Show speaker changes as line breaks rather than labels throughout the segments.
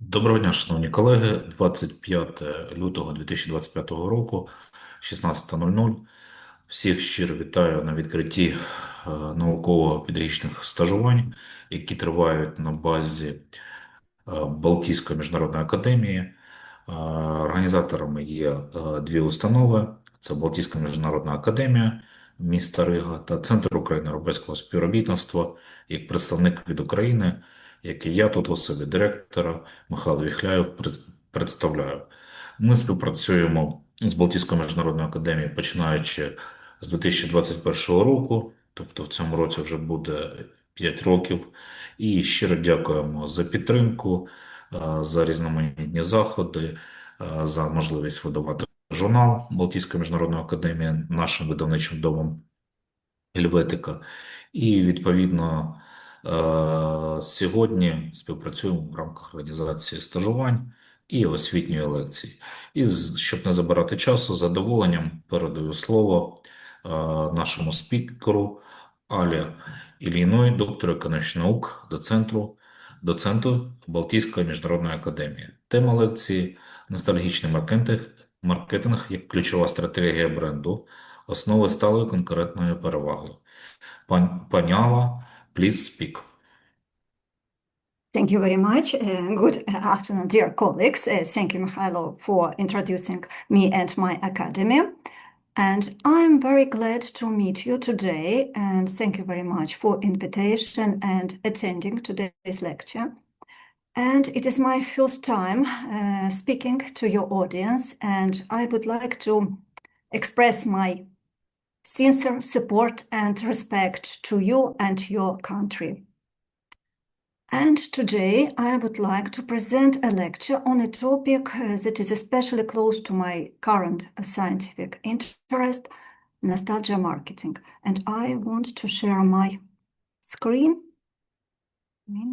Доброго дня, шановні колеги. 25 лютого 2025 року, 16:00. Всіх щиро вітаю на відкритті науково-педагогічних стажувань, які тривають на базі Балтійської міжнародної академії. Організаторами є дві установи: це Балтійська міжнародна академія міста Рига та Центр українсько-європейського співробітництва. Як представник від України, який я тут в особі директора Михайло Віхляєв представляю. Ми співпрацюємо з Балтійською міжнародною академією, починаючи з 2021 року, тобто в цьому році вже буде 5 років. І щиро дякуємо за підтримку, за різноманітні заходи, за можливість видавати журнал Балтійської міжнародної академії нашим видавничим домом Гельветика. І, відповідно, сьогодні співпрацюємо в рамках організації стажувань і освітньої лекції. І, щоб не забирати часу, з задоволенням передаю слово нашому спікеру Аллі Ільїної, доктору економічних наук, доценту Балтійської міжнародної академії. Тема лекції «Ностальгічний маркетинг як ключова стратегія бренду, основи сталої, конкурентної переваги». Пані Алла, please speak.
Thank you very much. Good afternoon, dear colleagues. Thank you, Mihailo, for introducing me and my academy. And I'm very glad to meet you today. And thank you very much for invitation and attending today's lecture. And it is my first time speaking to your audience. And I would like to express my sincere support and respect to you and your country. And today I would like to present a lecture on a topic that is especially close to my current scientific interest, nostalgia marketing. And I want to share my screen.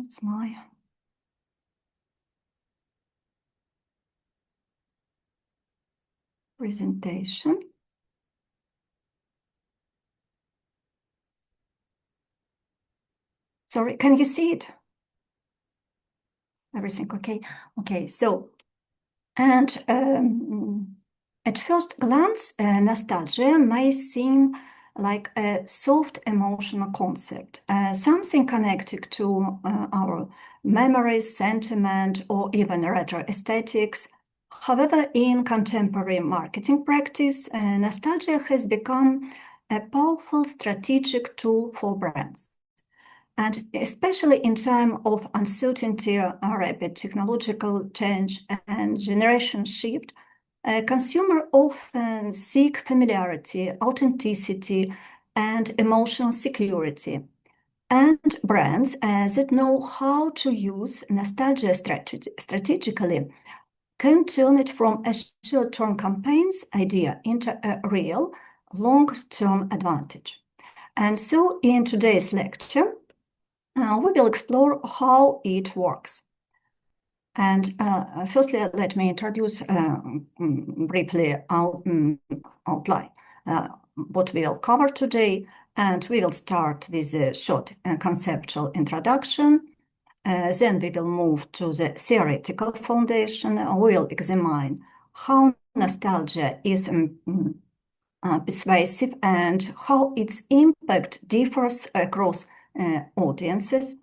It's my presentation. Sorry, can you see it? Everything okay? Okay, so, and at first glance, nostalgia may seem like a soft emotional concept, something connected to our memories, sentiment, or even retro aesthetics. However, in contemporary marketing practice, nostalgia has become a powerful strategic tool for brands. And especially in time of uncertainty, rapid technological change, and generation shift, consumers often seek familiarity, authenticity, and emotional security. And brands that know how to use nostalgia strategically can turn it from a short-term campaign's idea into a real, long-term advantage. And so in today's lecture, we will explore how it works. And firstly, let me introduce briefly outline what we will cover today. And we will start with a short conceptual introduction. Then we will move to the theoretical foundation. We will examine how nostalgia is pervasive and how its impact differs across audiences.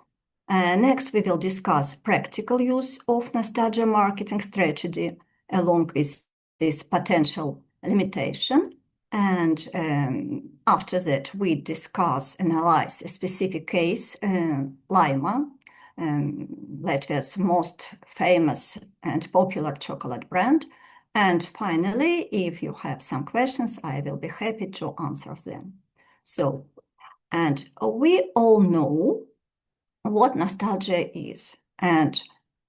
Next, we will discuss practical use of nostalgia marketing strategy along with this potential limitation. And after that, we analyze a specific case, Laima, Latvia's most famous and popular chocolate brand. And finally, if you have some questions, I will be happy to answer them. So, and we all know what nostalgia is, and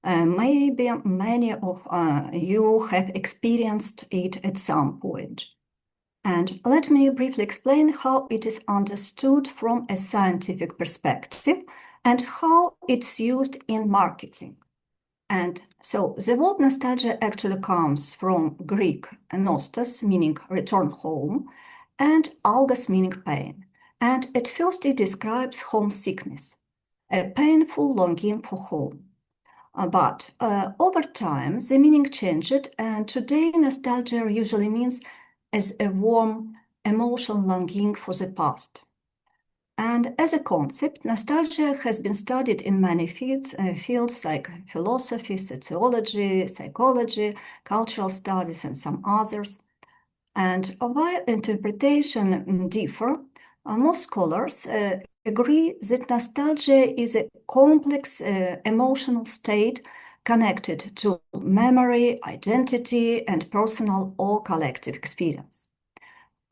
maybe many of you have experienced it at some point. And let me briefly explain how it is understood from a scientific perspective and how it's used in marketing. And so the word nostalgia actually comes from Greek nostos, meaning return home, and algos, meaning pain. And at first it describes homesickness, a painful longing for home. But over time, the meaning changed, and today nostalgia usually means as a warm emotional longing for the past. And as a concept, nostalgia has been studied in many fields like philosophy, sociology, psychology, cultural studies, and some others. And while interpretation differ, most scholars agree that nostalgia is a complex emotional state connected to memory, identity, and personal or collective experience.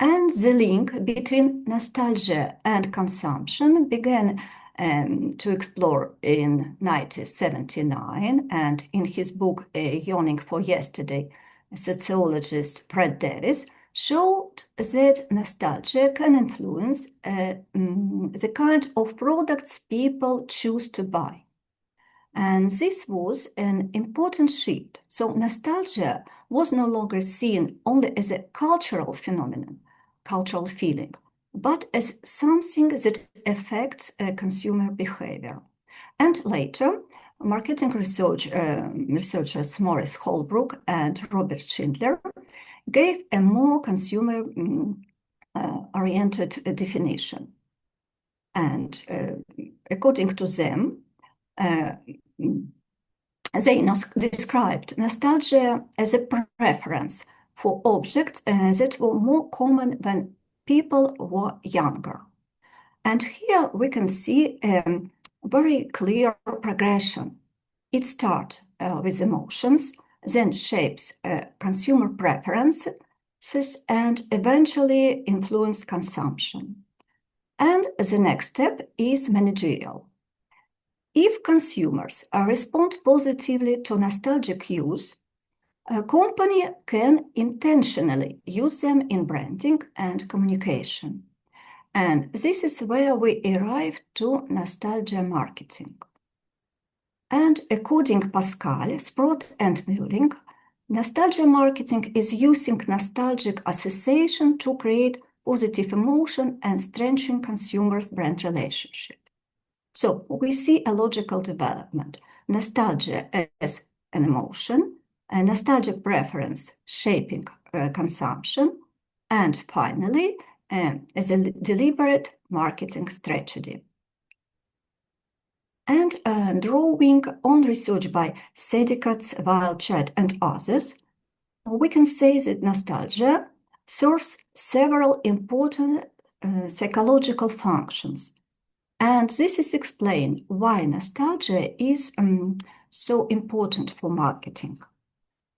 And the link between nostalgia and consumption began to explore in 1979, and in his book Yearning for Yesterday, sociologist Brad Davis showed that nostalgia can influence the kind of products people choose to buy. And this was an important shift. So nostalgia was no longer seen only as a cultural phenomenon, cultural feeling, but as something that affects consumer behavior. And later, marketing researchers Morris Holbrook and Robert Schindler gave a more consumer-oriented definition. And according to them, they described nostalgia as a preference for objects that were more common when people were younger. And here we can see a very clear progression. It starts with emotions, then shapes consumer preferences, and eventually influence consumption. And the next step is managerial. If consumers respond positively to nostalgic cues, a company can intentionally use them in branding and communication. And this is where we arrive to nostalgia marketing. And according to Pascal, Sprott, and Muelling, nostalgia marketing is using nostalgic association to create positive emotion and strengthen consumers' brand relationship. So we see a logical development. Nostalgia as an emotion, a nostalgic preference shaping consumption, and finally, as a deliberate marketing strategy. And drawing on research by Sedikatz, Weilchat, and others, we can say that nostalgia serves several important psychological functions. And this is explained why nostalgia is so important for marketing.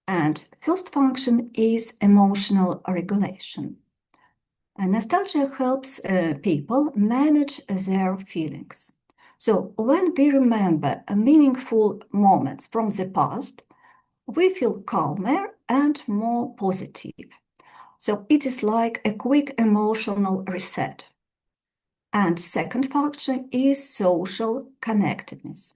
And first function is emotional regulation. And nostalgia helps people manage their feelings. So when we remember meaningful moments from the past, we feel calmer and more positive. So it is like a quick emotional reset. And second function is social connectedness.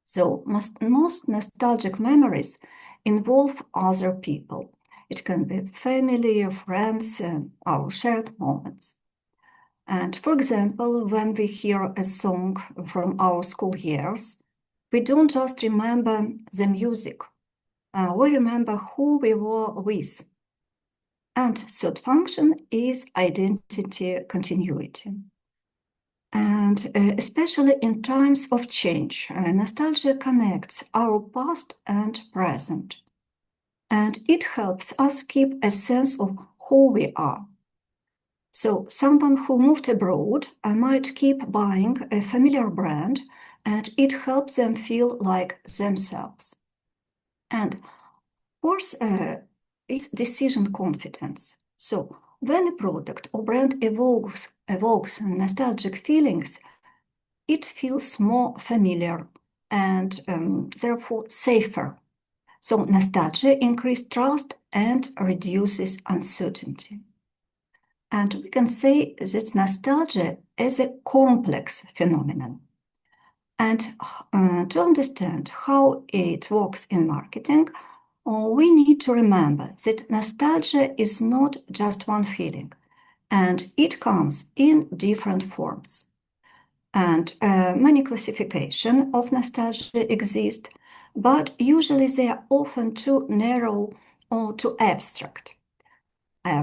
So most nostalgic memories involve other people. It can be family, friends, our shared moments. And for example, when we hear a song from our school years, we don't just remember the music. We remember who we were with. And third function is identity continuity. And especially in times of change, nostalgia connects our past and present. And it helps us keep a sense of who we are. So someone who moved abroad might keep buying a familiar brand, and it helps them feel like themselves. And fourth is decision confidence. So when a product or brand evokes nostalgic feelings, it feels more familiar and therefore safer. So nostalgia increases trust and reduces uncertainty. And we can say that nostalgia is a complex phenomenon. And to understand how it works in marketing, we need to remember that nostalgia is not just one feeling, and it comes in different forms. And many classifications of nostalgia exist, but usually they are often too narrow or too abstract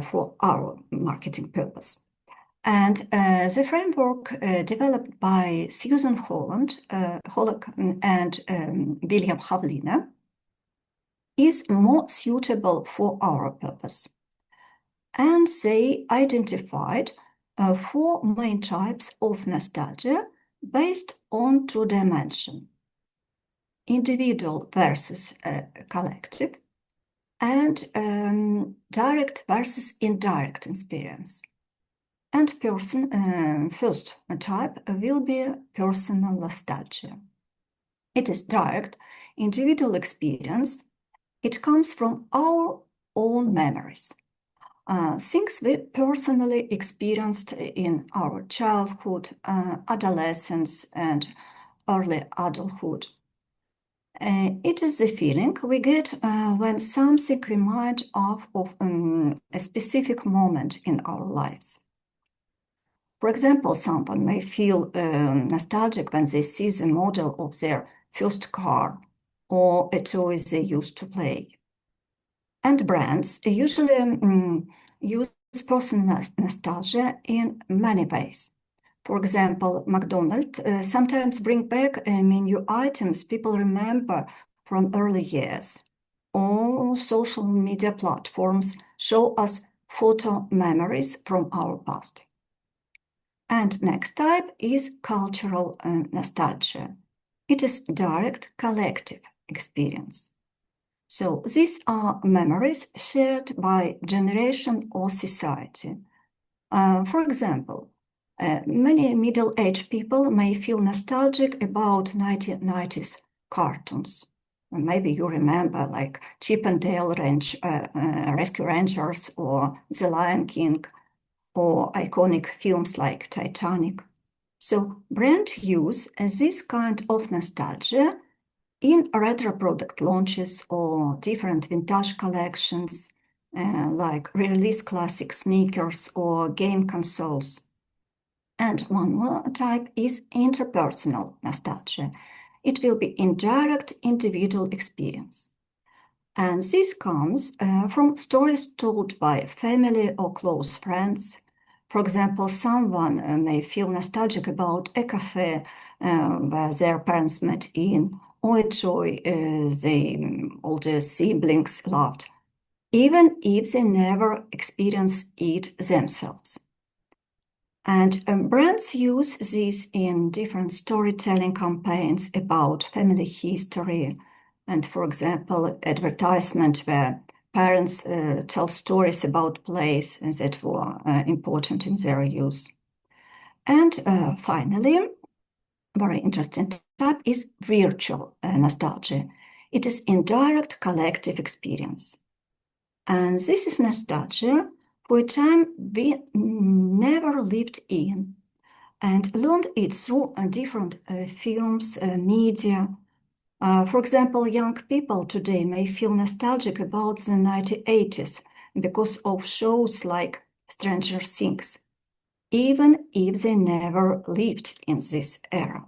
for our marketing purpose. And the framework developed by Susan Hollock and William Havlina is more suitable for our purpose. And they identified 4 main types of nostalgia based on 2 dimensions: individual versus collective, and direct versus indirect experience. And first type will be personal nostalgia. It is direct, individual experience. It comes from our own memories. Things we personally experienced in our childhood, adolescence, and early adulthood. It is the feeling we get when something reminds us of a specific moment in our lives. For example, someone may feel nostalgic when they see the model of their first car or a toy they used to play. And brands usually use personal nostalgia in many ways. For example, McDonald's sometimes bring back menu items people remember from early years, or social media platforms show us photo memories from our past. And next type is cultural nostalgia. It is direct collective experience. So these are memories shared by generation or society. For example, many middle-aged people may feel nostalgic about 1990s cartoons. Maybe you remember like Chip and Dale Rescue Rangers or The Lion King, or iconic films like Titanic. So brands use this kind of nostalgia in retro product launches or different vintage collections, like release classic sneakers or game consoles. And one more type is interpersonal nostalgia. It will be indirect individual experience. And this comes from stories told by family or close friends. For example, someone may feel nostalgic about a cafe where their parents met in, or a toy the older siblings loved, even if they never experienced it themselves. And brands use this in different storytelling campaigns about family history, and for example, advertisement where parents tell stories about places that were important in their youth. And finally, very interesting type is virtual nostalgia. It is indirect collective experience. And this is nostalgia for a time we never lived in, and learned it through different films, media. For example, young people today may feel nostalgic about the 1980s because of shows like Stranger Things, even if they never lived in this era.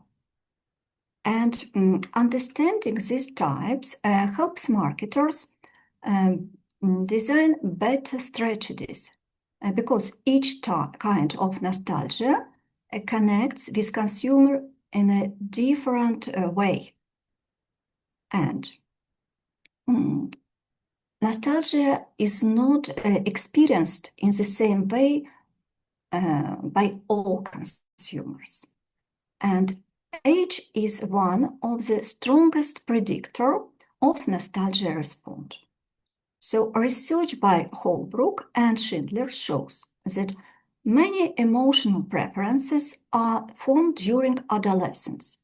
And understanding these types helps marketers design better strategies, because each kind of nostalgia connects with consumer in a different way. And nostalgia is not experienced in the same way by all consumers. And age is one of the strongest predictor of nostalgia response. So research by Holbrook and Schindler shows that many emotional preferences are formed during adolescence,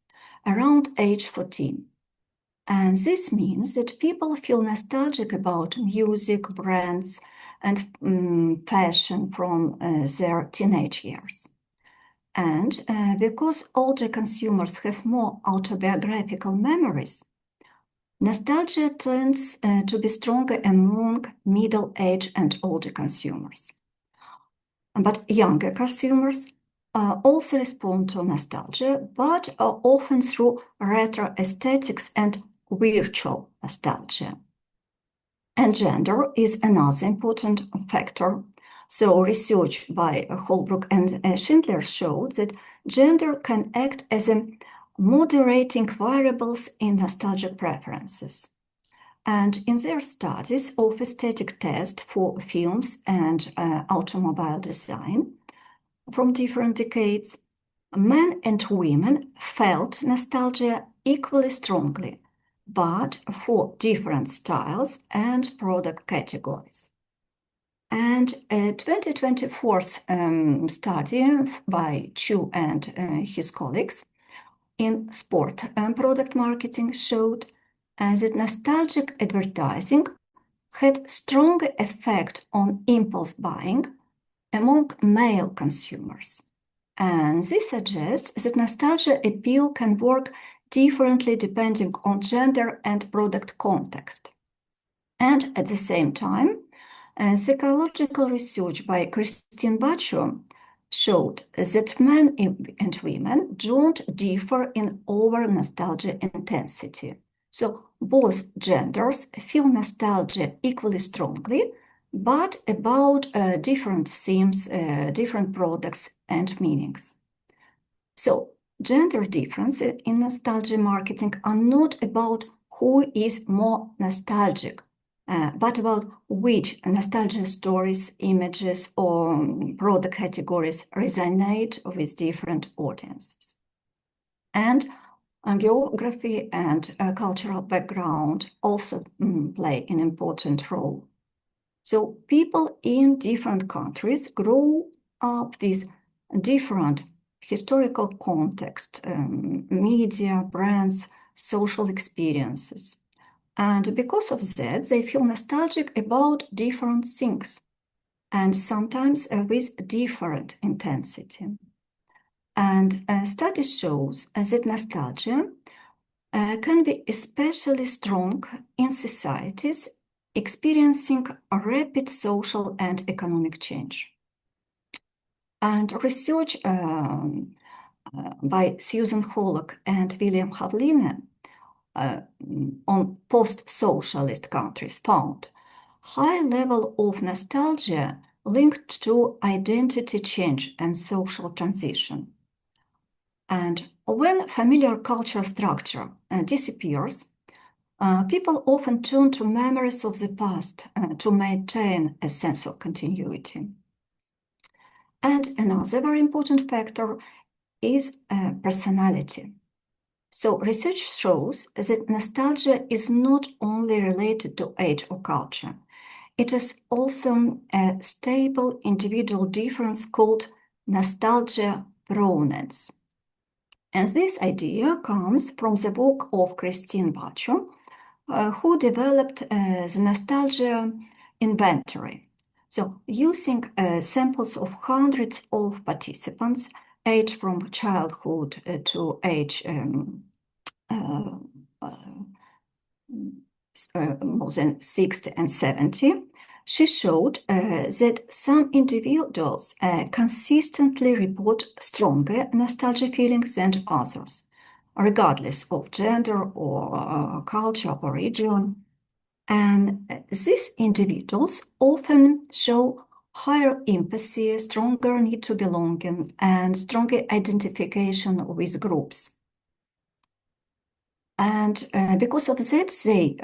around age 14. And this means that people feel nostalgic about music, brands, and fashion from their teenage years. And because older consumers have more autobiographical memories, nostalgia tends to be stronger among middle-aged and older consumers. But younger consumers also respond to nostalgia, but often through retro aesthetics and virtual nostalgia. And gender is another important factor. So research by Holbrook and Schindler showed that gender can act as a moderating variables in nostalgic preferences. And in their studies of aesthetic test for films and automobile design from different decades, men and women felt nostalgia equally strongly, but for different styles and product categories. And a 2024 study by Chu and his colleagues in sport product marketing showed that nostalgic advertising had stronger effect on impulse buying among male consumers. And this suggests that nostalgia appeal can work differently depending on gender and product context. And at the same time, psychological research by Christine Bacho showed that men and women don't differ in over nostalgia intensity. So both genders feel nostalgia equally strongly, but about different themes, different products and meanings. So gender differences in nostalgia marketing are not about who is more nostalgic, but about which nostalgia stories, images, or product categories resonate with different audiences. And geography and cultural background also play an important role. So people in different countries grow up with different historical context, media, brands, social experiences. And because of that, they feel nostalgic about different things, and sometimes with different intensity. And study shows that nostalgia can be especially strong in societies experiencing a rapid social and economic change. And research by Susan Hollock and William Havline on post-socialist countries found high level of nostalgia linked to identity change and social transition. And when familiar cultural structure disappears, people often turn to memories of the past to maintain a sense of continuity. And another very important factor is personality. So research shows that nostalgia is not only related to age or culture. It is also a stable individual difference called nostalgia provenance. And this idea comes from the work of Christine Bacho, who developed the nostalgia inventory. So using samples of hundreds of participants aged from childhood to age more than 60 and 70, she showed that some individuals consistently report stronger nostalgia feelings than others, regardless of gender or culture or region. And these individuals often show higher empathy, stronger need to belonging, and stronger identification with groups. And because of that, they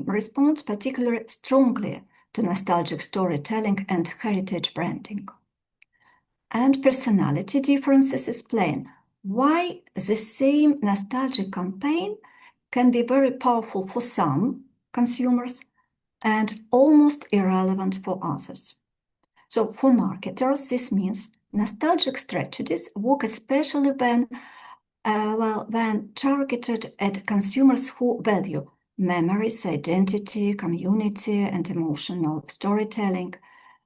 respond particularly strongly to nostalgic storytelling and heritage branding. And personality differences explain why the same nostalgic campaign can be very powerful for some consumers and almost irrelevant for others. So for marketers, this means nostalgic strategies work especially when targeted at consumers who value memories, identity, community, and emotional storytelling.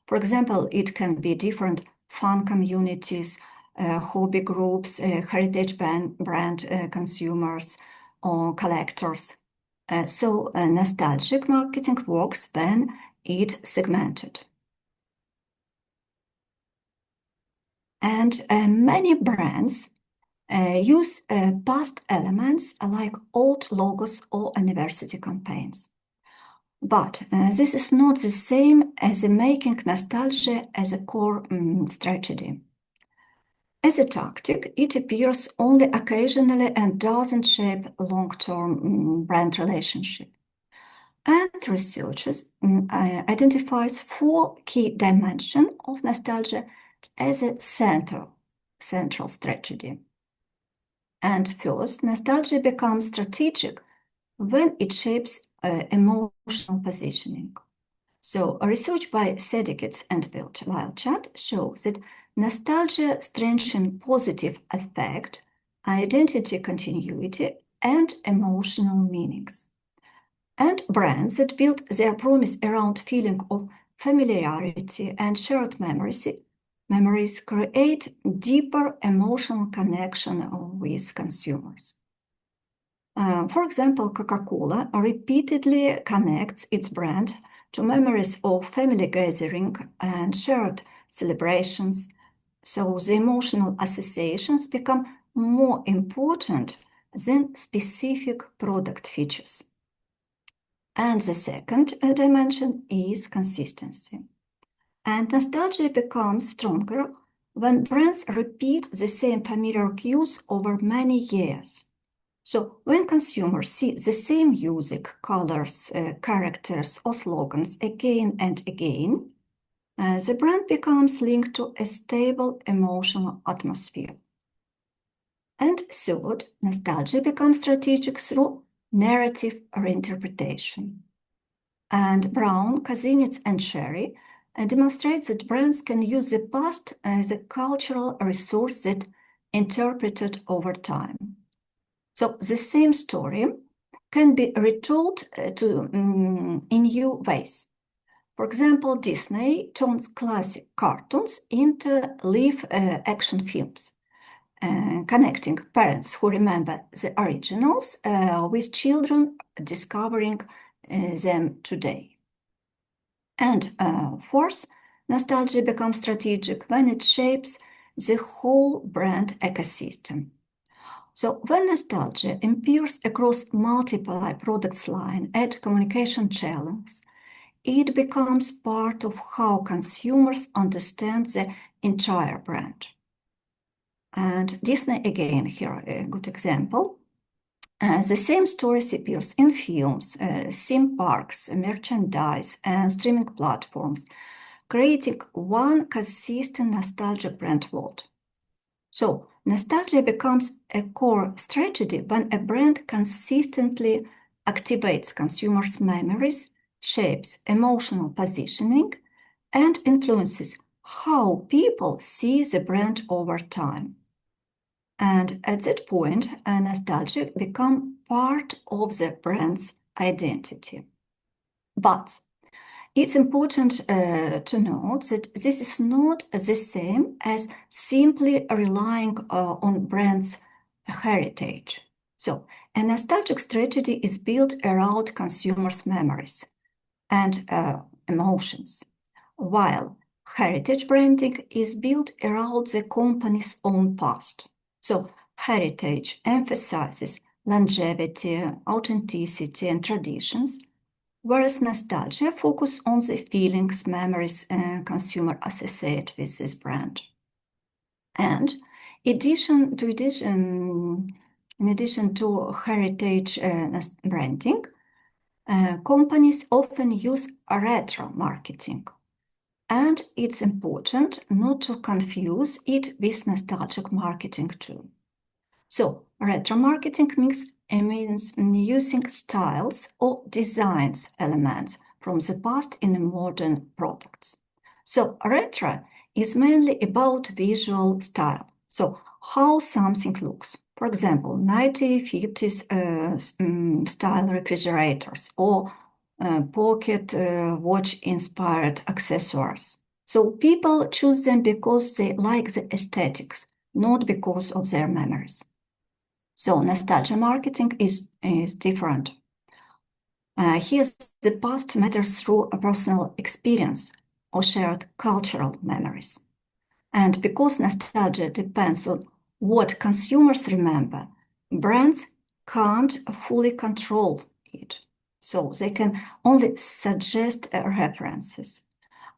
For example, it can be different fun communities, hobby groups, heritage brand consumers, or collectors. So nostalgic marketing works when it's segmented. And many brands use past elements like old logos or university campaigns. But this is not the same as making nostalgia as a core strategy. As a tactic, it appears only occasionally and doesn't shape long-term brand relationship. And researchers identifies 4 key dimensions of nostalgia as a central strategy. And first, nostalgia becomes strategic when it shapes emotional positioning. So, research by Sedikits and Wilchat shows that nostalgia strengthens positive affect, identity continuity, and emotional meanings. And brands that build their promise around feeling of familiarity and shared memories create deeper emotional connection with consumers. For example, Coca-Cola repeatedly connects its brand to memories of family gathering and shared celebrations, so the emotional associations become more important than specific product features. And the second dimension is consistency. And nostalgia becomes stronger when brands repeat the same familiar cues over many years. So when consumers see the same music, colors, characters, or slogans again and again, the brand becomes linked to a stable emotional atmosphere. And third, nostalgia becomes strategic through narrative reinterpretation. And Brown, Kazinitz, and Sherry demonstrate that brands can use the past as a cultural resource that interpreted over time. So the same story can be retold in new ways. For example, Disney turns classic cartoons into live action films, connecting parents who remember the originals with children discovering them today. And fourth, nostalgia becomes strategic when it shapes the whole brand ecosystem. So when nostalgia appears across multiple products line and communication channels, it becomes part of how consumers understand the entire brand. And Disney, again, here a good example. The same stories appears in films, theme parks, merchandise, and streaming platforms, creating one consistent nostalgic brand world. So, nostalgia becomes a core strategy when a brand consistently activates consumers' memories, shapes emotional positioning, and influences how people see the brand over time. And at that point, nostalgia becomes part of the brand's identity. But it's important to note that this is not the same as simply relying on brand's heritage. So, a nostalgic strategy is built around consumers' memories and emotions, while heritage branding is built around the company's own past. So, heritage emphasizes longevity, authenticity, and traditions, whereas nostalgia focuses on the feelings, memories, consumer associate with this brand. And in addition to heritage branding, companies often use retro marketing. And it's important not to confuse it with nostalgic marketing too. So, retro marketing means using styles or designs elements from the past in modern products. So, retro is mainly about visual style. So, how something looks. For example, 1950s style refrigerators or pocket watch-inspired accessories. So, people choose them because they like the aesthetics, not because of their memories. So nostalgia marketing is different. Here, the past matters through a personal experience or shared cultural memories. And because nostalgia depends on what consumers remember, brands can't fully control it. So they can only suggest references.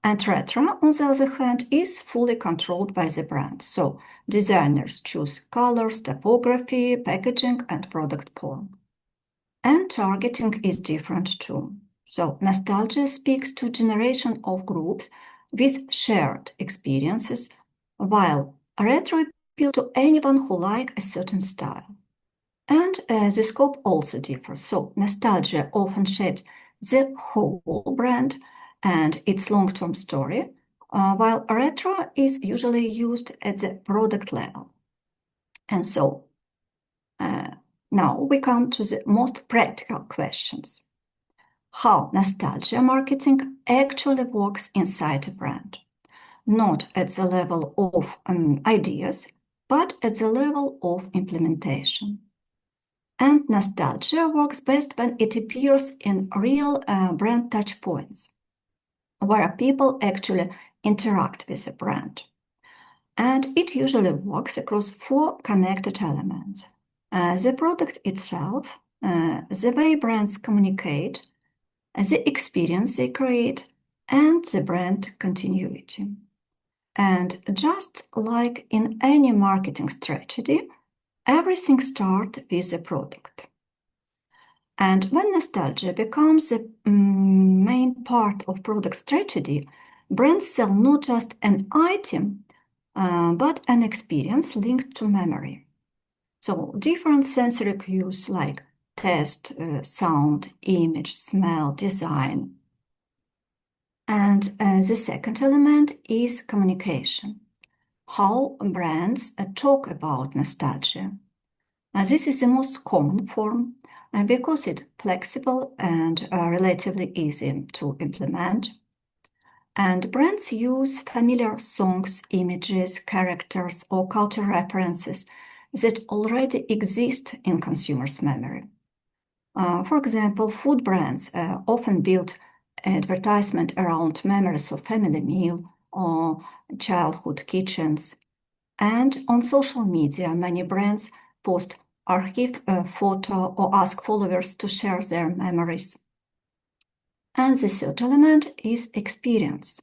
And retro, on the other hand, is fully controlled by the brand. So designers choose colors, typography, packaging, and product form. And targeting is different too. So nostalgia speaks to generation of groups with shared experiences, while retro appeals to anyone who likes a certain style. And the scope also differs. So nostalgia often shapes the whole brand and its long-term story, while retro is usually used at the product level. And so now we come to the most practical questions. How nostalgia marketing actually works inside a brand, not at the level of ideas, but at the level of implementation. And nostalgia works best when it appears in real brand touchpoints, where people actually interact with the brand. And it usually works across 4 connected elements. The product itself, the way brands communicate, the experience they create, and the brand continuity. And just like in any marketing strategy, everything starts with the product. And when nostalgia becomes the main part of product strategy, brands sell not just an item, but an experience linked to memory. So different sensory cues like taste, sound, image, smell, design. And the second element is communication. How brands talk about nostalgia. This is the most common form because it's flexible and relatively easy to implement. And brands use familiar songs, images, characters, or cultural references that already exist in consumers' memory. For example, food brands often build advertisement around memories of family meal or childhood kitchens. And on social media, many brands post archive photo or ask followers to share their memories. And the third element is experience,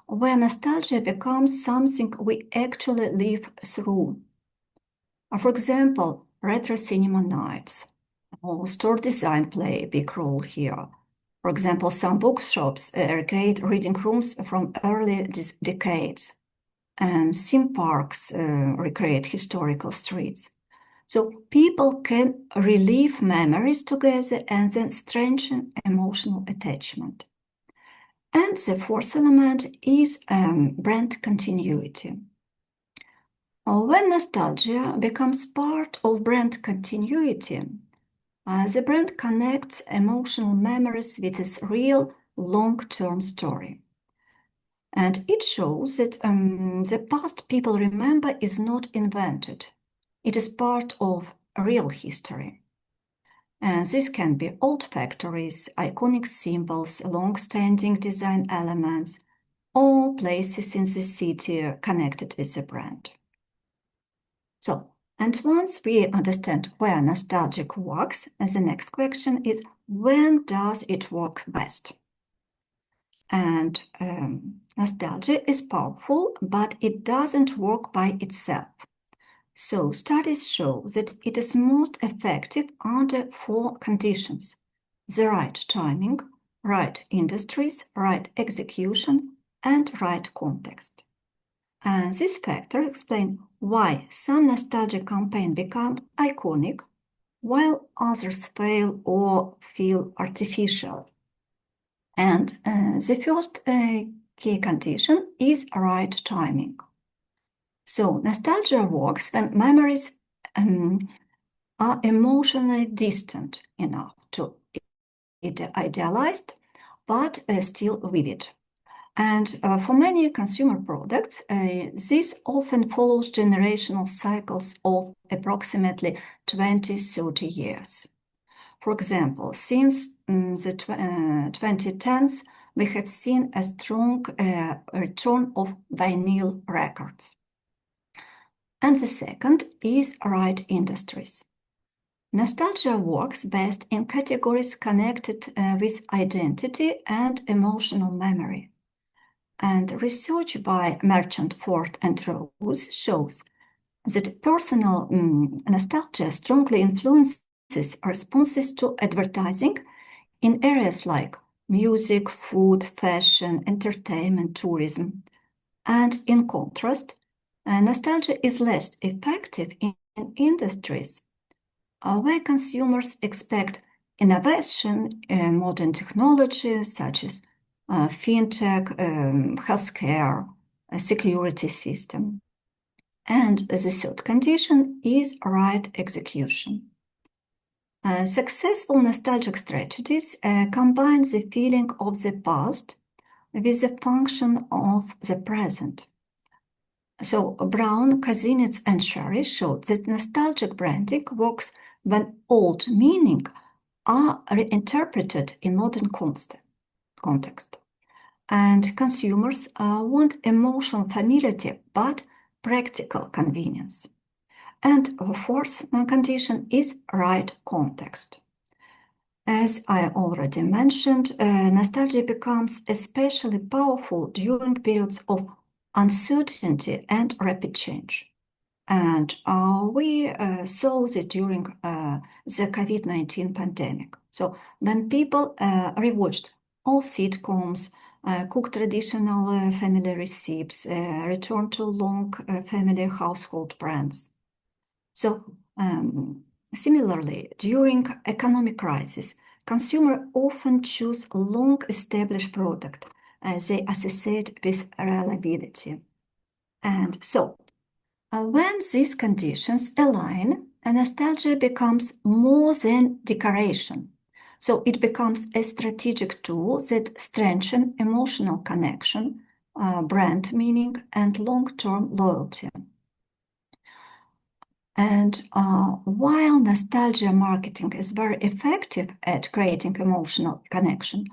where nostalgia becomes something we actually live through. For example, retro cinema nights or store design play a big role here. For example, some bookshops recreate reading rooms from early decades, and theme parks recreate historical streets. So people can relive memories together and then strengthen emotional attachment. And the fourth element is brand continuity. When nostalgia becomes part of brand continuity, the brand connects emotional memories with its real long-term story. And it shows that the past people remember is not invented. It is part of real history. And this can be old factories, iconic symbols, long-standing design elements, or places in the city connected with the brand. So, and once we understand where nostalgia works, the next question is, when does it work best? And nostalgia is powerful, but it doesn't work by itself. So studies show that it is most effective under 4 conditions: the right timing, right industries, right execution, and right context. And these factors explain why some nostalgia campaigns become iconic, while others fail or feel artificial. And the first key condition is right timing. So nostalgia works when memories are emotionally distant enough to be idealized, but still vivid. And for many consumer products, this often follows generational cycles of approximately 20-30 years. For example, since the 2010s, we have seen a strong return of vinyl records. And the second is right industries. Nostalgia works best in categories connected with identity and emotional memory. And research by Merchant, Ford, and Rose shows that personal nostalgia strongly influences responses to advertising in areas like music, food, fashion, entertainment, tourism. And in contrast, nostalgia is less effective in industries where consumers expect innovation, modern technology such as fintech, healthcare, security system. And the third condition is right execution. Successful nostalgic strategies combine the feeling of the past with the function of the present. So Brown, Kazinets, and Sherry showed that nostalgic branding works when old meaning are reinterpreted in modern context. And consumers want emotional familiarity but practical convenience. And the fourth condition is right context. As I already mentioned, nostalgia becomes especially powerful during periods of uncertainty and rapid change. And we saw this during the COVID-19 pandemic. So when people rewatched all sitcoms, cooked traditional family recipes, returned to long family household brands. So similarly, during economic crisis, consumers often choose long-established product they associate with reliability. And so, when these conditions align, nostalgia becomes more than decoration. So it becomes a strategic tool that strengthens emotional connection, brand meaning, and long-term loyalty. And while nostalgia marketing is very effective at creating emotional connection,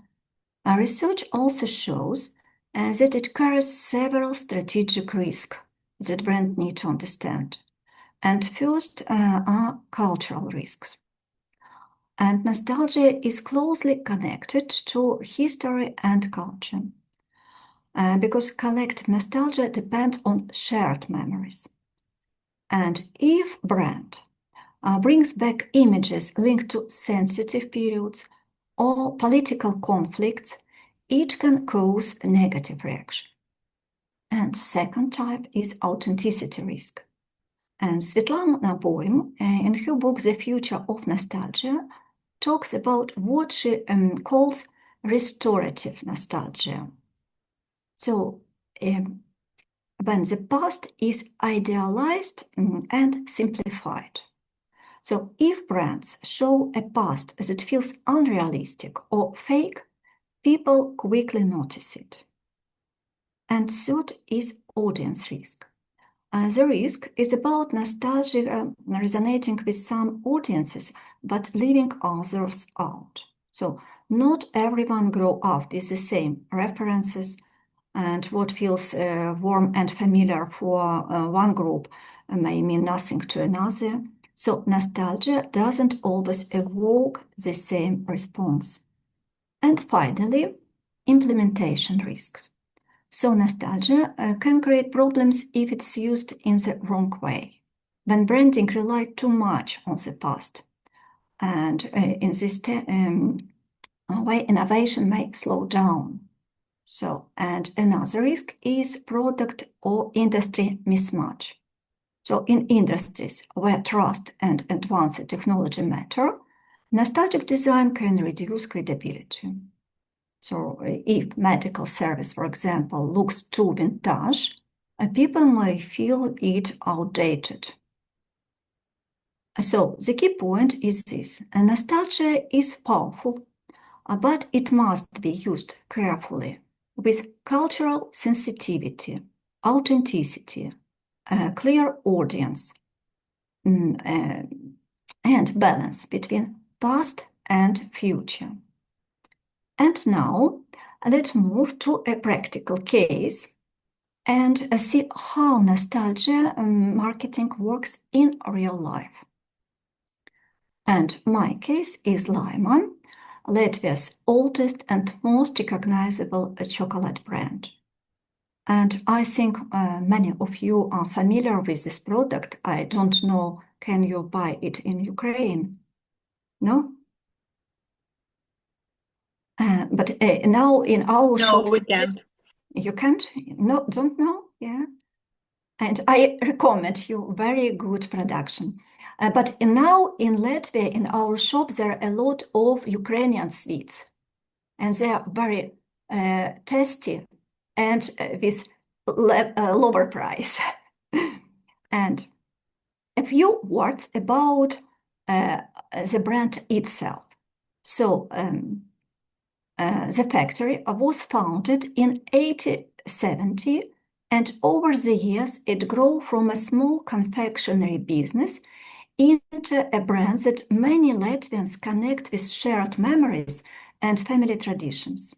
research also shows that it carries several strategic risks that brands need to understand. And first are cultural risks. And nostalgia is closely connected to history and culture because collective nostalgia depends on shared memories. And if brand brings back images linked to sensitive periods or political conflicts, it can cause a negative reaction. And second type is authenticity risk. And Svetlana Boym, in her book The Future of Nostalgia, talks about what she calls restorative nostalgia. So when the past is idealized and simplified. So if brands show a past that feels unrealistic or fake, people quickly notice it. And third is audience risk. The risk is about nostalgia resonating with some audiences, but leaving others out. So not everyone grew up with the same references, and what feels warm and familiar for one group may mean nothing to another. So nostalgia doesn't always evoke the same response. And finally, implementation risks. So nostalgia can create problems if it's used in the wrong way. When branding relies too much on the past, and in this way, innovation may slow down. So, and another risk is product or industry mismatch. So in industries where trust and advanced technology matter, nostalgic design can reduce credibility. So if medical service, for example, looks too vintage, people may feel it outdated. So the key point is this: nostalgia is powerful, but it must be used carefully with cultural sensitivity, authenticity, a clear audience, and balance between past and future. And now let's move to a practical case and see how nostalgia marketing works in real life. And my case is Laima, Latvia's oldest and most recognizable chocolate brand. And I think many of you are familiar with this product. I don't know, can you buy it in Ukraine? No? But now in our
No,
shops,
we can't.
you can't? No, don't know? Yeah. And I recommend you very good production. But now in Latvia, in our shops, there are a lot of Ukrainian sweets. And they are very tasty and with lower price. And a few words about the brand itself. So the factory was founded in 1870, and over the years it grew from a small confectionery business into a brand that many Latvians connect with shared memories and family traditions.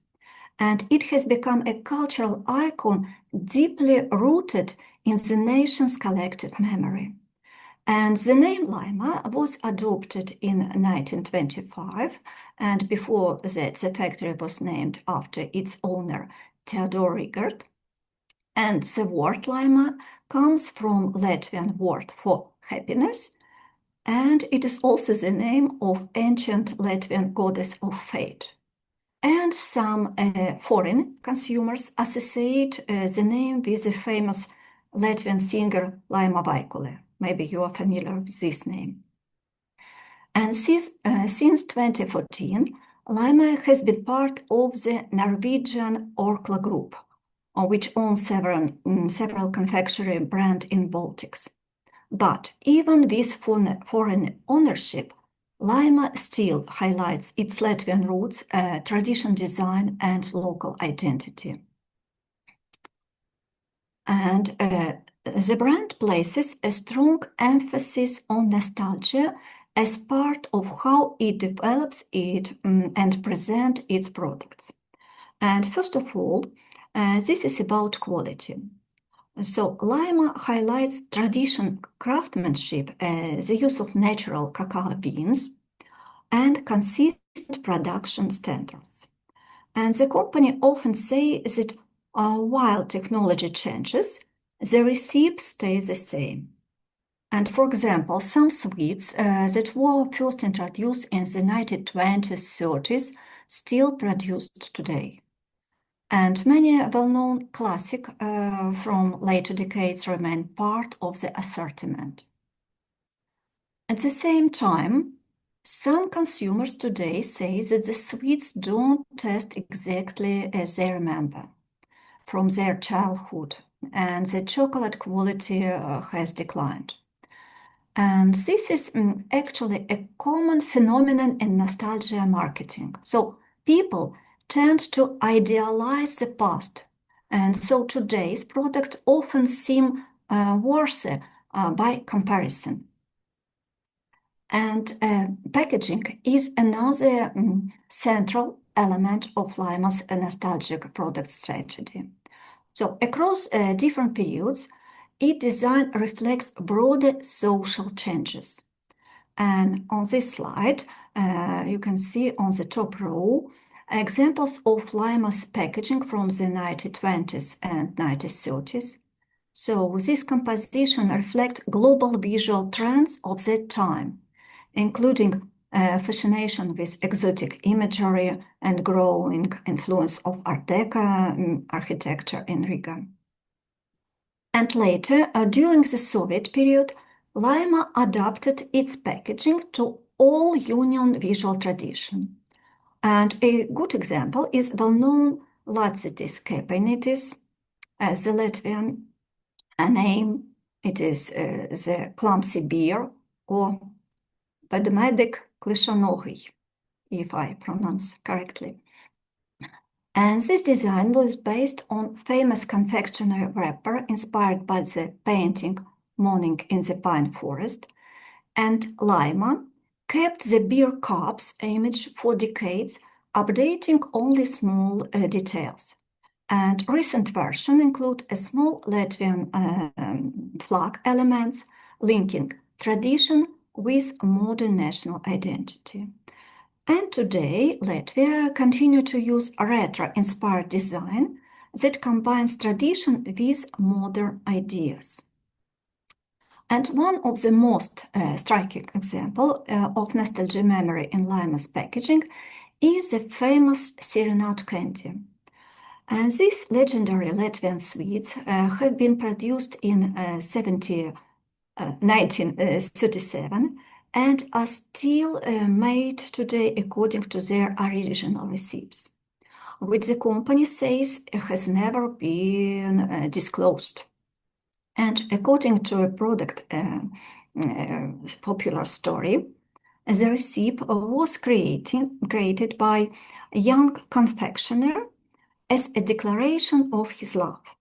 And it has become a cultural icon deeply rooted in the nation's collective memory. And the name Laima was adopted in 1925, and before that the factory was named after its owner, Theodore Rigard. And the word Laima comes from Latvian word for happiness, and it is also the name of ancient Latvian goddess of fate. And some foreign consumers associate the name with the famous Latvian singer Laima Vaikule. Maybe you are familiar with this name. And since 2014, Laima has been part of the Norwegian Orkla Group, which owns several confectionery brands in Baltics. But even with foreign ownership, Laima still highlights its Latvian roots, tradition, design, and local identity. And the brand places a strong emphasis on nostalgia as part of how it develops it and presents its products. And first of all, this is about quality. So Laima highlights tradition, craftsmanship, the use of natural cacao beans, and consistent production standards. And the company often says that while technology changes, the recipe stays the same. And for example, some sweets that were first introduced in the 1920s, 30s, still produced today. And many well-known classics from later decades remain part of the assortment. At the same time, some consumers today say that the sweets don't taste exactly as they remember from their childhood, and the chocolate quality has declined. And this is actually a common phenomenon in nostalgia marketing. So people tend to idealize the past, and so today's products often seem worse by comparison. And packaging is another central element of Laima's nostalgic product strategy. So across different periods, its design reflects broader social changes. And on this slide, you can see on the top row examples of Laima's packaging from the 1920s and 1930s. So this composition reflects global visual trends of that time, including fascination with exotic imagery and growing influence of Art Deco architecture in Riga. And later, during the Soviet period, Laima adapted its packaging to all Union visual tradition. And a good example is well-known Lacitis Kepainitis, as the Latvian name. It is the clumsy bear, or Vedmedic Klishanohi, if I pronounce correctly. And this design was based on famous confectionery wrapper inspired by the painting Morning in the Pine Forest, and Laima kept the beer cups image for decades, updating only small details. And recent versions include a small Latvian flag elements linking tradition with modern national identity. And today, Latvia continue to use retro-inspired design that combines tradition with modern ideas. And one of the most striking examples of nostalgia memory in Lima's packaging is the famous Serenade candy. And these legendary Latvian sweets have been produced in 1937 and are still made today according to their original recipes, which the company says has never been disclosed. And according to a product popular story, the recipe was created by a young confectioner as a declaration of his love.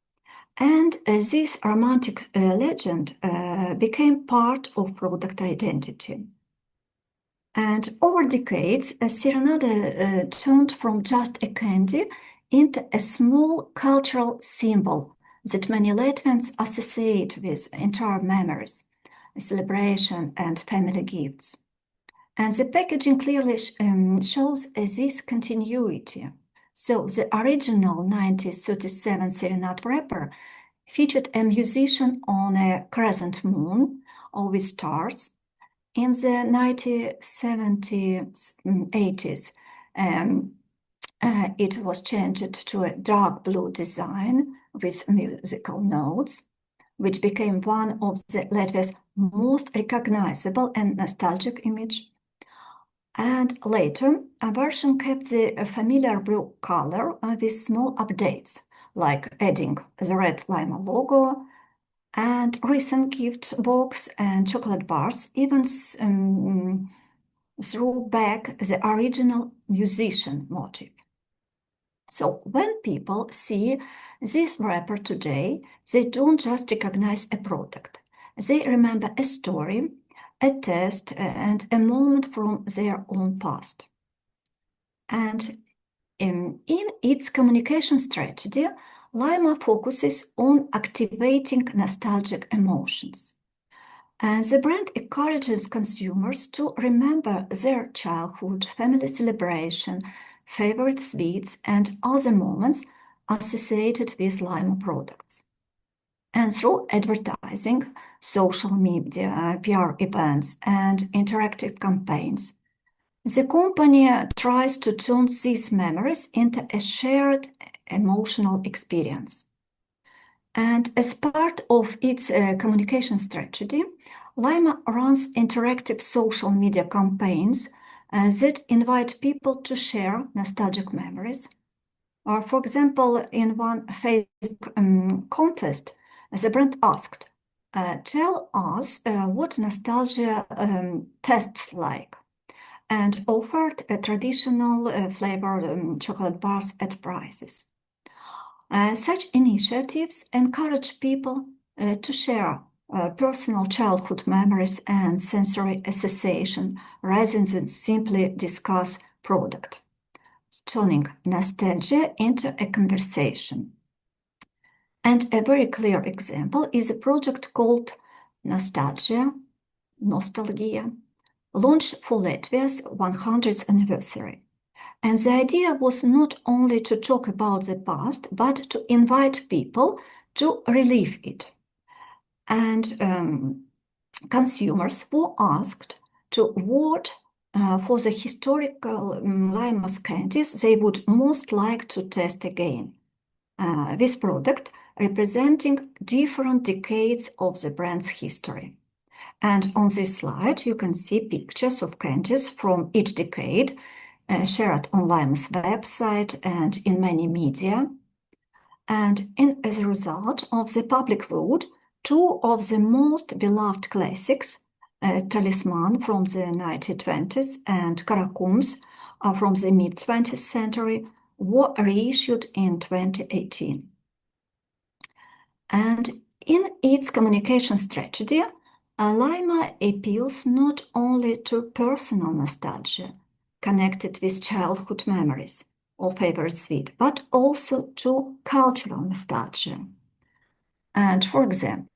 And this romantic legend became part of product identity. And over decades, Serenade turned from just a candy into a small cultural symbol that many Latvians associate with entire memories, celebration, and family gifts. And the packaging clearly shows this continuity. So the original 1937 Serenade wrapper featured a musician on a crescent moon or with stars. In the 1970s, 80s, it was changed to a dark blue design with musical notes, which became one of the Latvia's most recognizable and nostalgic image. And later, a version kept the familiar blue color with small updates, like adding the red Lima logo, and recent gift box and chocolate bars even threw back the original musician motif. So when people see this wrapper today, they don't just recognize a product. They remember a story, a test, and a moment from their own past. And in its communication strategy, Lima focuses on activating nostalgic emotions. And the brand encourages consumers to remember their childhood, family celebration, favorite sweets, and other moments associated with Lima products. And through advertising, social media, PR events, and interactive campaigns, the company tries to turn these memories into a shared emotional experience. And as part of its communication strategy, Lima runs interactive social media campaigns that invite people to share nostalgic memories. Or, for example, in one Facebook contest, the brand asked, tell us what nostalgia tastes like, and offered traditional flavored chocolate bars at prices. Such initiatives encourage people to share personal childhood memories and sensory association rather than simply discuss product, turning nostalgia into a conversation. And a very clear example is a project called Ностальгія, launched for Latvia's 100th anniversary. And the idea was not only to talk about the past, but to invite people to relive it. And consumers were asked to vote for the historical Lima's candies they would most like to test again. This product representing different decades of the brand's history. And on this slide, you can see pictures of candies from each decade shared on Lima's website and in many media. And as a result of the public vote, two of the most beloved classics, Talisman from the 1920s and Karakums from the mid-20th century, were reissued in 2018. And in its communication strategy, Lima appeals not only to personal nostalgia connected with childhood memories, or favorite sweet, but also to cultural nostalgia. And for example,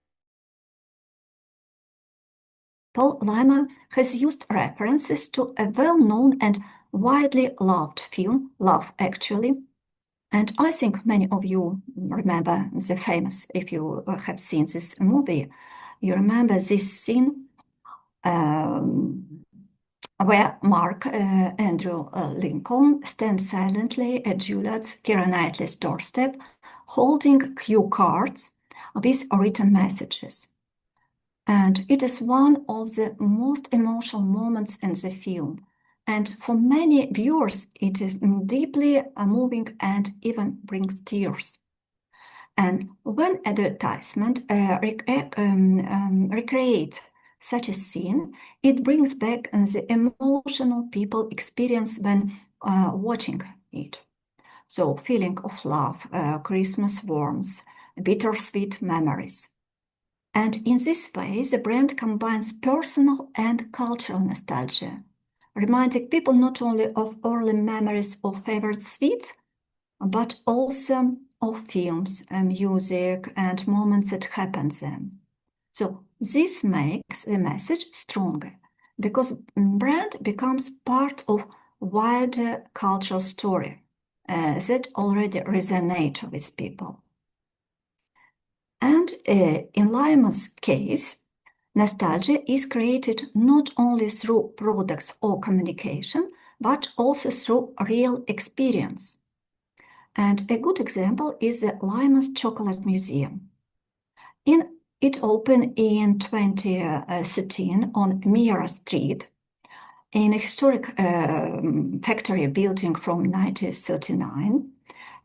Lima has used references to a well-known and widely loved film, Love Actually. And I think many of you remember the famous, if you have seen this movie, you remember this scene where Mark Andrew Lincoln stands silently at Juliet's Keira Knightley's doorstep, holding cue cards with written messages. And it is one of the most emotional moments in the film. And for many viewers, it is deeply moving and even brings tears. And when advertisement recreates such a scene, it brings back the emotional people experience when watching it. So feeling of love, Christmas warmth, bittersweet memories. And in this way, the brand combines personal and cultural nostalgia, reminding people not only of early memories of favorite sweets, but also of films, music, and moments that happened then. So this makes the message stronger, because brand becomes part of wider cultural story that already resonate with people. And in Lima's case, nostalgia is created not only through products or communication, but also through real experience. And a good example is the Lima's Chocolate Museum. It opened in 2013 on Mira Street in a historic factory building from 1939,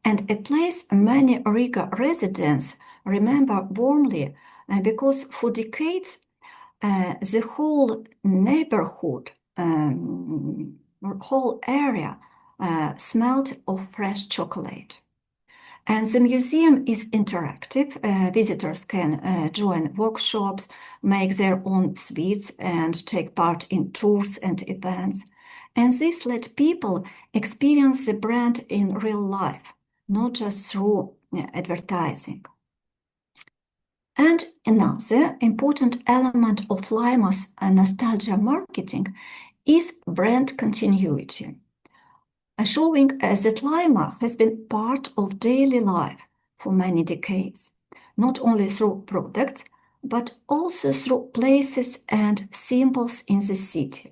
and a place many Riga residents remember warmly because for decades the whole neighborhood, whole area smelled of fresh chocolate. And the museum is interactive. Visitors can join workshops, make their own sweets, and take part in tours and events. And this let people experience the brand in real life, not just through advertising. And another important element of Lima's nostalgia marketing is brand continuity, showing that Lima has been part of daily life for many decades, not only through products, but also through places and symbols in the city.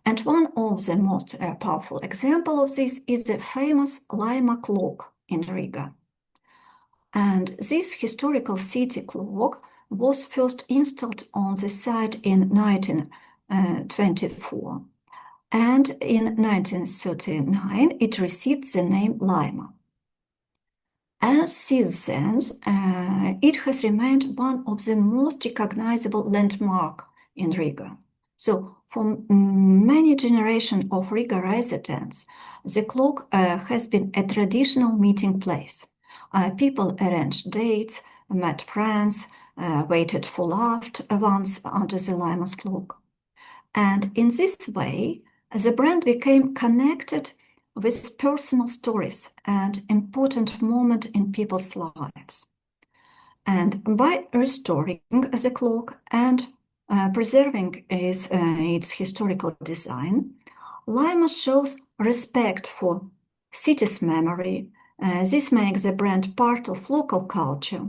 And one of the most powerful examples of this is the famous Lima clock in Riga. And this historical city clock was first installed on the site in 1924. And in 1939, it received the name Lima. And since then, it has remained one of the most recognizable landmarks in Riga. So for many generations of Riga residents, the clock has been a traditional meeting place. People arranged dates, met friends, waited for loved ones under the Lima's clock. And in this way, the brand became connected with personal stories and important moments in people's lives. And by restoring the clock and preserving its historical design, Lima shows respect for city's memory. This makes the brand part of local culture,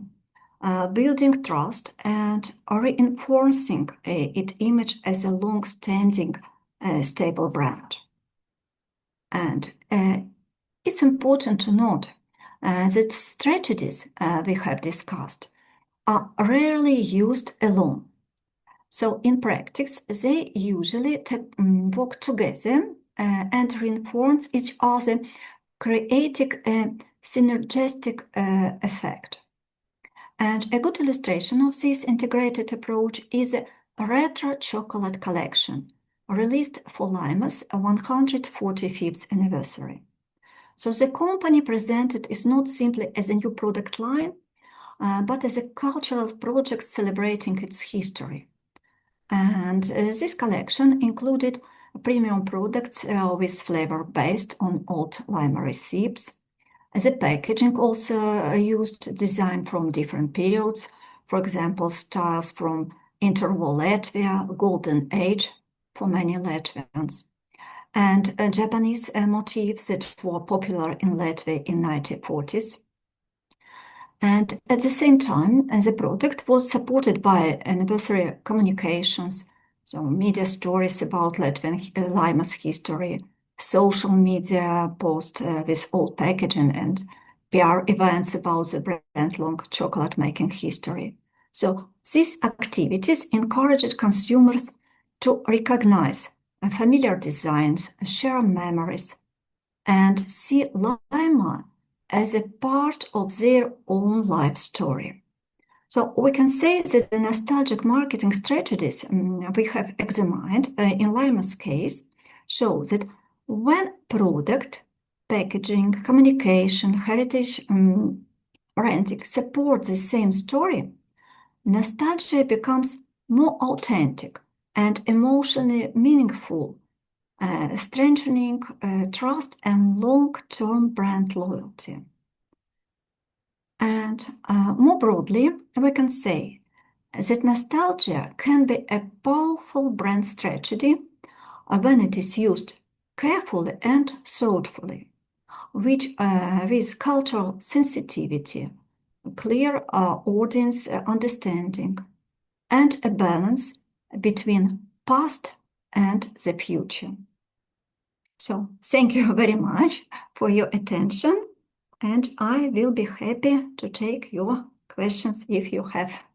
building trust and reinforcing its image as a long-standing, stable brand. And it's important to note that strategies we have discussed are rarely used alone. So in practice, they usually work together and reinforce each other, creating a synergistic effect. And a good illustration of this integrated approach is a retro chocolate collection released for Lima's 145th anniversary. So the company presented is not simply as a new product line, but as a cultural project celebrating its history. And this collection included premium products with flavor based on old lime recipes. The packaging also used design from different periods, for example, styles from interwar Latvia, golden age for many Latvians, and Japanese motifs that were popular in Latvia in 1940s. And at the same time, the product was supported by anniversary communications, so media stories about Latvian lime's history, social media posts with old packaging, and PR events about the brand long chocolate making history. So these activities encouraged consumers to recognize familiar designs, share memories, and see lime as a part of their own life story. So we can say that the nostalgic marketing strategies we have examined in Lima's case show that when product, packaging, communication, heritage branding support the same story, nostalgia becomes more authentic and emotionally meaningful, strengthening trust and long-term brand loyalty. And more broadly, we can say that nostalgia can be a powerful brand strategy when it is used carefully and thoughtfully, which with cultural sensitivity, clear audience understanding, and a balance between past and the future. So thank you very much for your attention, and I will be happy to take your questions if you have.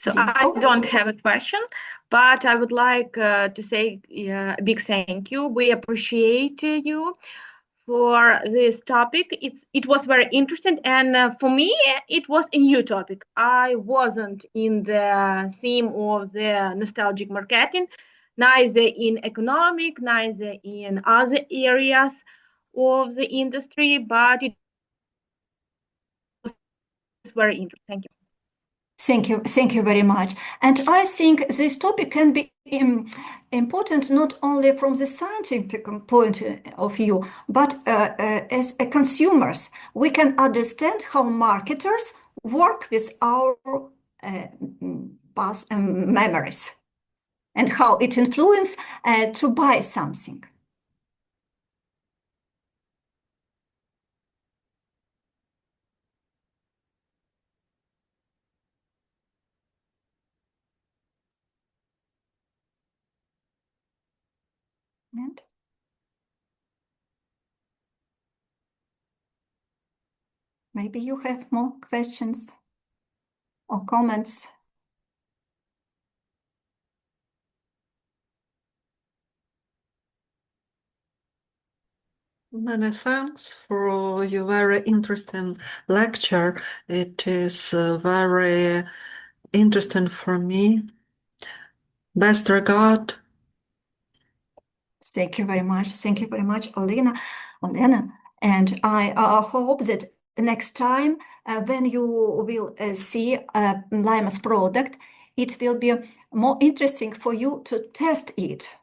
So I don't have a question, but I would like to say a big thank you. We appreciate you for this topic. It was very interesting, and for me, it was a new topic. I wasn't in the theme of the nostalgic marketing, neither in economic, neither in other areas of the industry, but it was very interesting. Thank you.
Thank you very much. And I think this topic can be important not only from the scientific point of view, but as consumers. We can understand how marketers work with our past memories and how it influences to buy something. And maybe you have more questions or comments.
Many thanks for your very interesting lecture. It is very interesting for me. Best regard.
Thank you very much. Thank you very much, Olena. And I hope that next time when you will see Lima's product, it will be more interesting for you to test it.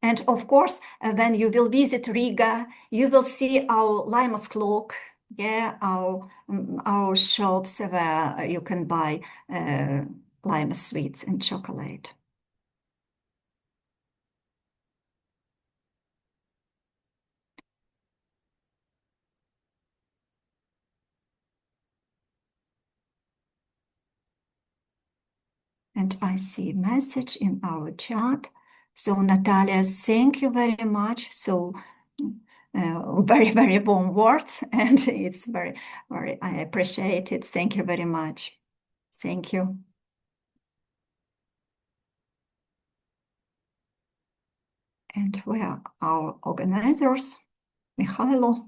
And of course, when you will visit Riga, you will see our Lima's clock, our shops where you can buy Lima sweets and chocolate. And I see a message in our chat. So Natalia, thank you very much. So very, very warm words, and it's very, I appreciate it. Thank you very much. Thank you. And where are our organizers? Mihailo.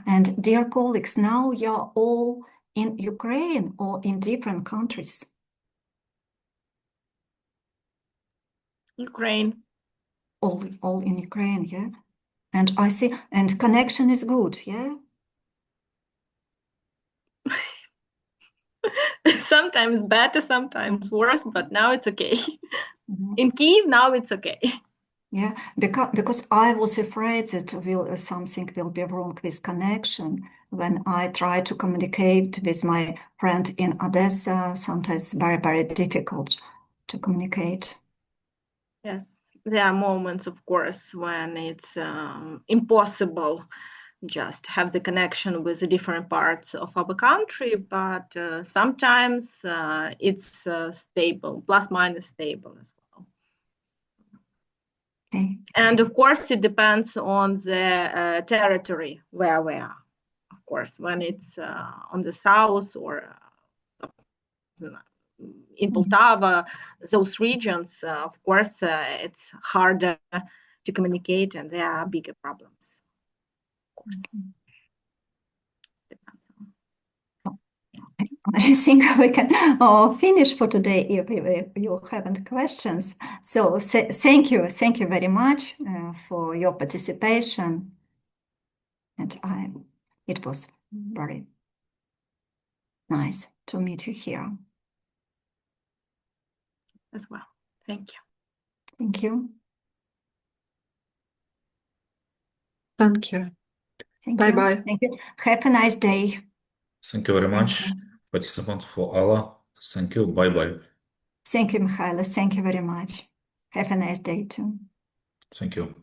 And dear colleagues, now you're all in Ukraine or in different countries?
Ukraine.
All in Ukraine, yeah? And I see, and connection is good, yeah?
Sometimes better, sometimes worse, but now it's okay.
Mhm.
In Kyiv, now it's okay.
Yeah, because I was afraid that something will be wrong with connection when I try to communicate with my friend in Odessa. Sometimes very, very difficult to communicate.
Yes, there are moments, of course, when it's impossible just have the connection with the different parts of our country, but sometimes it's stable, plus minus stable as well.
Okay.
And of course, it depends on the territory where we are. Of course, when it's on the south or in Poltava, those regions, of course, it's harder to communicate and there are bigger problems. Of course. Depends on.
I think we can finish for today if you haven't questions. So thank you very much for your participation. And it was very nice to meet you here.
As well. Thank you.
Thank you.
Thank you.
Thank
Bye
you.
bye.
Thank you. Have a nice day.
Thank you very much, participants, for Alla. Thank you. Bye-bye.
Thank you, Mihaela. Thank you very much. Have a nice day too.
Thank you.